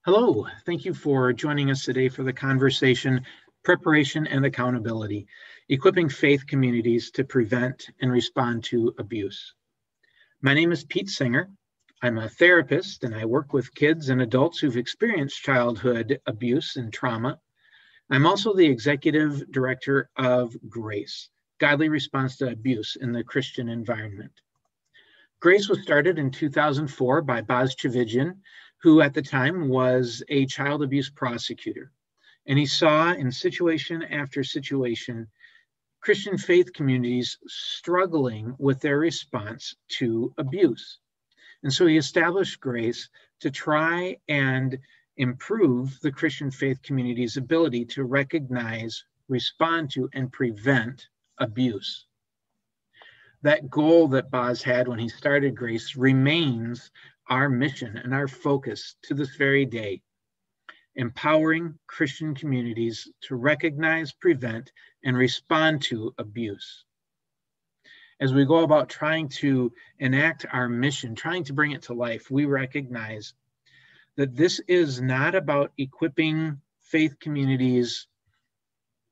Hello, thank you for joining us today for the conversation, Preparation and Accountability, Equipping Faith Communities to Prevent and Respond to Abuse. My name is Pete Singer. I'm a therapist and I work with kids and adults who've experienced childhood abuse and trauma. I'm also the Executive Director of GRACE, Godly Response to Abuse in the Christian Environment. GRACE was started in 2004 by Boz Chivijian, who at the time was a child abuse prosecutor. And he saw in situation after situation, Christian faith communities struggling with their response to abuse. And so he established GRACE to try and improve the Christian faith community's ability to recognize, respond to, and prevent abuse. That goal that Boz had when he started GRACE remains our mission and our focus to this very day, empowering Christian communities to recognize, prevent, and respond to abuse. As we go about trying to enact our mission, trying to bring it to life, we recognize that this is not about equipping faith communities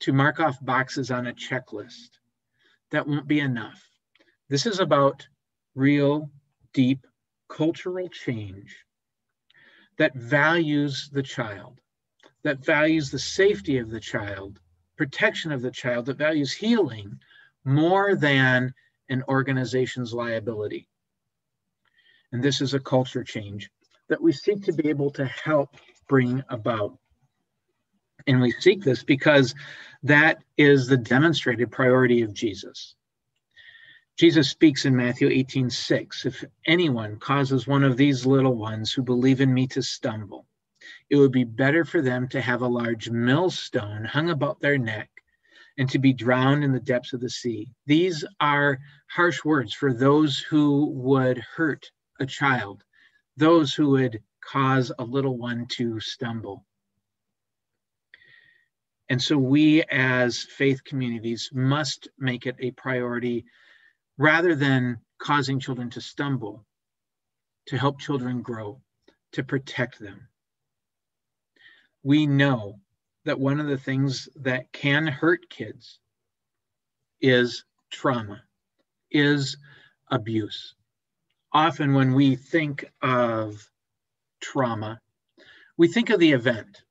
to mark off boxes on a checklist. That won't be enough. This is about real, deep, cultural change that values the child, that values the safety of the child, protection of the child, that values healing more than an organization's liability. And this is a culture change that we seek to be able to help bring about. And we seek this because that is the demonstrated priority of Jesus. Jesus speaks in Matthew 18:6, if anyone causes one of these little ones who believe in me to stumble, it would be better for them to have a large millstone hung about their neck and to be drowned in the depths of the sea. These are harsh words for those who would hurt a child, those who would cause a little one to stumble. And so we as faith communities must make it a priority, rather than causing children to stumble, to help children grow, to protect them. We know that one of the things that can hurt kids is trauma, is abuse. Often when we think of trauma, we think of the event.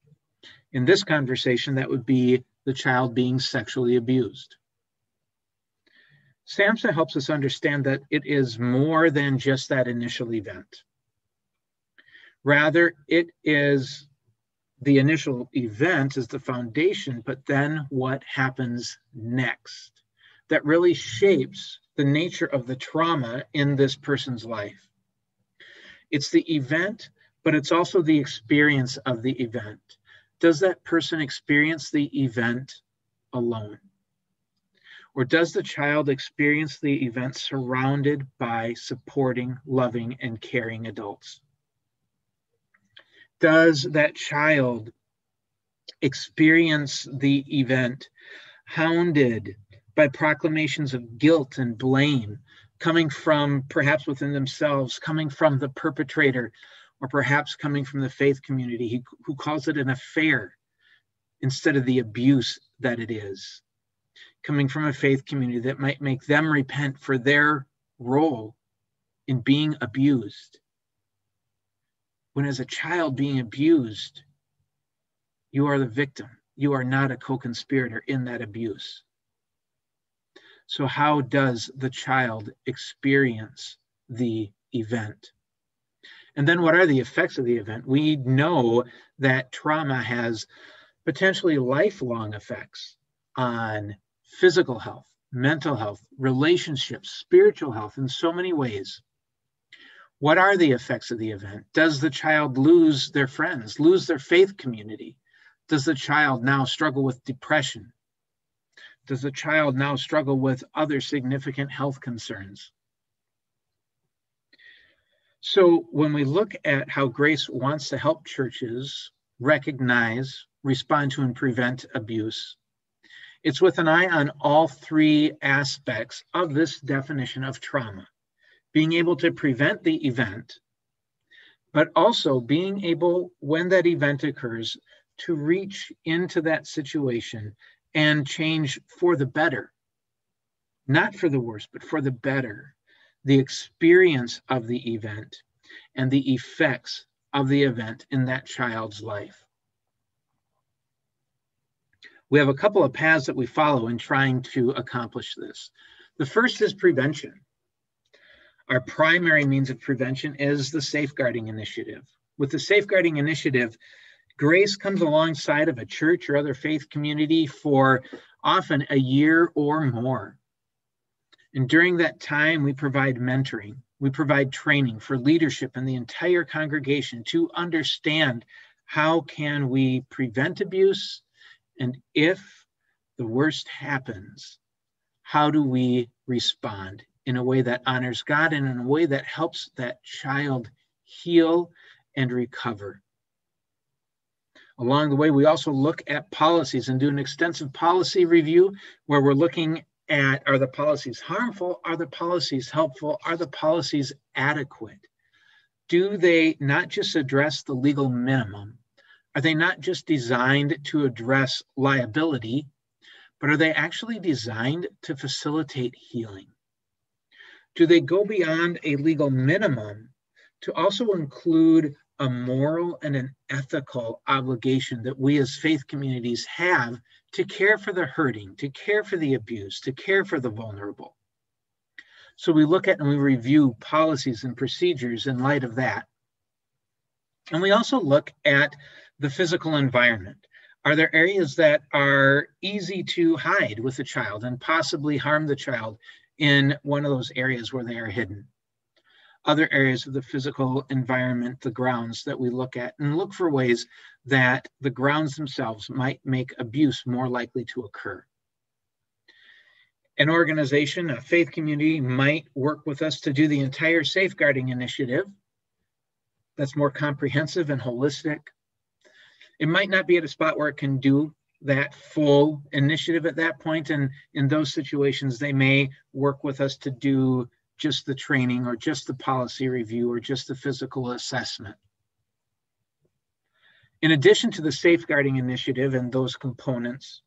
In this conversation, that would be the child being sexually abused. SAMHSA helps us understand that it is more than just that initial event. Rather, it is the initial event is the foundation, but then what happens next that really shapes the nature of the trauma in this person's life. It's the event, but it's also the experience of the event. Does that person experience the event alone? Or does the child experience the event surrounded by supporting, loving, and caring adults? Does that child experience the event hounded by proclamations of guilt and blame coming from perhaps within themselves, coming from the perpetrator, or perhaps coming from the faith community who calls it an affair instead of the abuse that it is? Coming from a faith community that might make them repent for their role in being abused. When as a child being abused, you are the victim. You are not a co-conspirator in that abuse. So how does the child experience the event? And then what are the effects of the event? We know that trauma has potentially lifelong effects on physical health, mental health, relationships, spiritual health, in so many ways. What are the effects of the event? Does the child lose their friends, lose their faith community? Does the child now struggle with depression? Does the child now struggle with other significant health concerns? So when we look at how GRACE wants to help churches recognize, respond to, and prevent abuse, it's with an eye on all three aspects of this definition of trauma. Being able to prevent the event, but also being able, when that event occurs, to reach into that situation and change for the better, not for the worse, but for the better, the experience of the event and the effects of the event in that child's life. We have a couple of paths that we follow in trying to accomplish this. The first is prevention. Our primary means of prevention is the safeguarding initiative. With the safeguarding initiative, Grace comes alongside of a church or other faith community for often a year or more. And during that time, we provide mentoring. We provide training for leadership in the entire congregation to understand how can we prevent abuse, and if the worst happens, how do we respond in a way that honors God and in a way that helps that child heal and recover. Along the way, we also look at policies and do an extensive policy review where we're looking at, are the policies harmful? Are the policies helpful? Are the policies adequate? Do they not just address the legal minimum? Are they not just designed to address liability, but are they actually designed to facilitate healing? Do they go beyond a legal minimum to also include a moral and an ethical obligation that we as faith communities have to care for the hurting, to care for the abused, to care for the vulnerable? So we look at and we review policies and procedures in light of that. And we also look at the physical environment. Are there areas that are easy to hide with the child and possibly harm the child in one of those areas where they are hidden? Other areas of the physical environment, the grounds that we look at, and look for ways that the grounds themselves might make abuse more likely to occur. An organization, a faith community, might work with us to do the entire safeguarding initiative. That's more comprehensive and holistic. It might not be at a spot where it can do that full initiative at that point. And in those situations, they may work with us to do just the training or just the policy review or just the physical assessment. In addition to the safeguarding initiative and those components,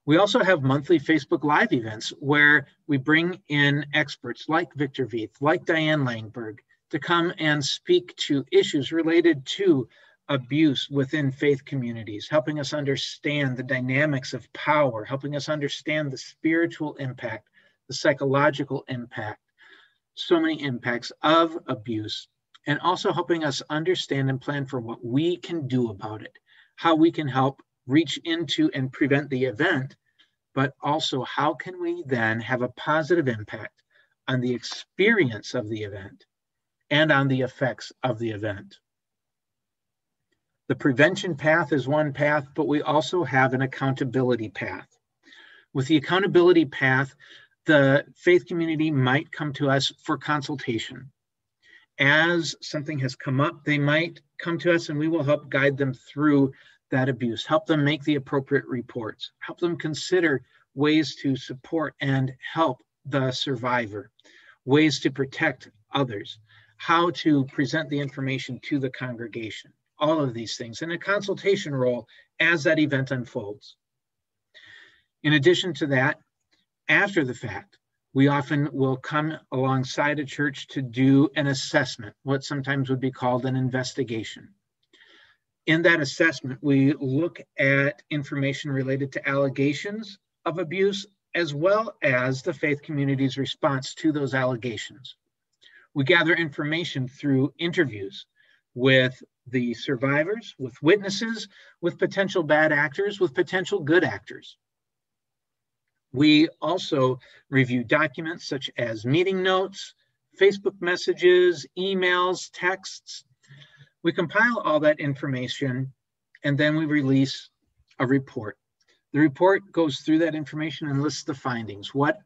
we also have monthly Facebook Live events where we bring in experts like Victor Veith, like Diane Langberg, to come and speak to issues related to abuse within faith communities, helping us understand the dynamics of power, helping us understand the spiritual impact, the psychological impact, so many impacts of abuse, and also helping us understand and plan for what we can do about it, how we can help reach into and prevent the event, but also how can we then have a positive impact on the experience of the event and on the effects of the event. The prevention path is one path, but we also have an accountability path. With the accountability path, the faith community might come to us for consultation. As something has come up, they might come to us and we will help guide them through that abuse, help them make the appropriate reports, help them consider ways to support and help the survivor, ways to protect others, how to present the information to the congregation. All of these things in a consultation role as that event unfolds. In addition to that, after the fact, we often will come alongside a church to do an assessment, what sometimes would be called an investigation. In that assessment, we look at information related to allegations of abuse, as well as the faith community's response to those allegations. We gather information through interviews with the survivors, with witnesses, with potential bad actors, with potential good actors. We also review documents such as meeting notes, Facebook messages, emails, texts. We compile all that information and then we release a report. The report goes through that information and lists the findings. What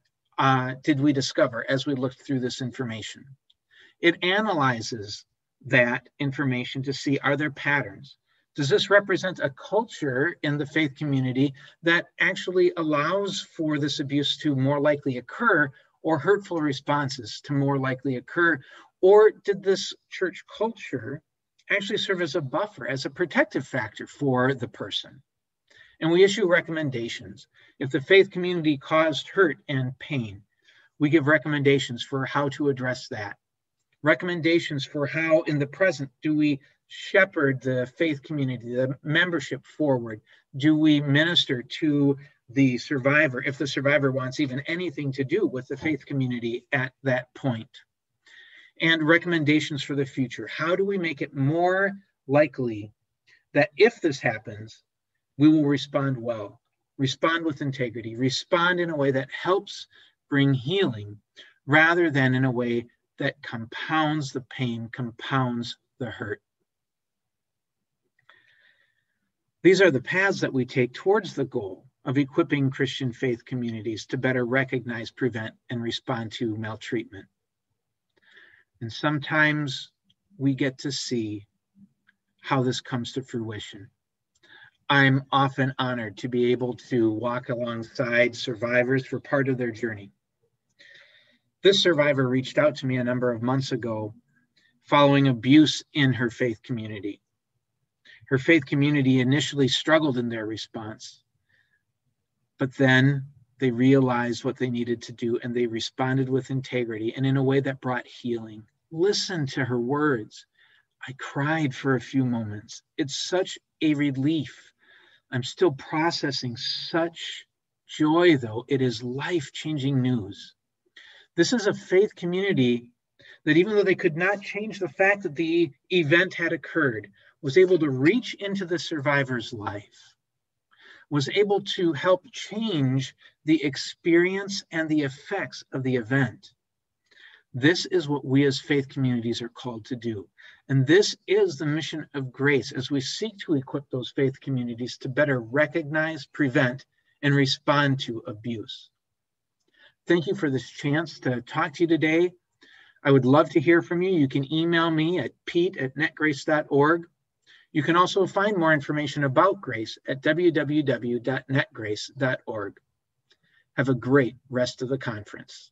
did we discover as we looked through this information? It analyzes that information to see, are there patterns? Does this represent a culture in the faith community that actually allows for this abuse to more likely occur, or hurtful responses to more likely occur? Or did this church culture actually serve as a buffer, as a protective factor for the person. And we issue recommendations. If the faith community caused hurt and pain, we give recommendations for how to address that. Recommendations for how, in the present, do we shepherd the faith community, the membership forward? Do we minister to the survivor, if the survivor wants even anything to do with the faith community at that point? And recommendations for the future. How do we make it more likely that if this happens, we will respond well, respond with integrity, respond in a way that helps bring healing, rather than in a way that compounds the pain, compounds the hurt. These are the paths that we take towards the goal of equipping Christian faith communities to better recognize, prevent, and respond to maltreatment. And sometimes we get to see how this comes to fruition. I'm often honored to be able to walk alongside survivors for part of their journey. This survivor reached out to me a number of months ago following abuse in her faith community. Her faith community initially struggled in their response, but then they realized what they needed to do, and they responded with integrity and in a way that brought healing. Listen to her words. I cried for a few moments. It's such a relief. I'm still processing such joy, though. It is life-changing news. This is a faith community that, even though they could not change the fact that the event had occurred, was able to reach into the survivor's life, was able to help change the experience and the effects of the event. This is what we as faith communities are called to do. And this is the mission of Grace as we seek to equip those faith communities to better recognize, prevent, and respond to abuse. Thank you for this chance to talk to you today. I would love to hear from you. You can email me at pete@netgrace.org. You can also find more information about Grace at www.netgrace.org. Have a great rest of the conference.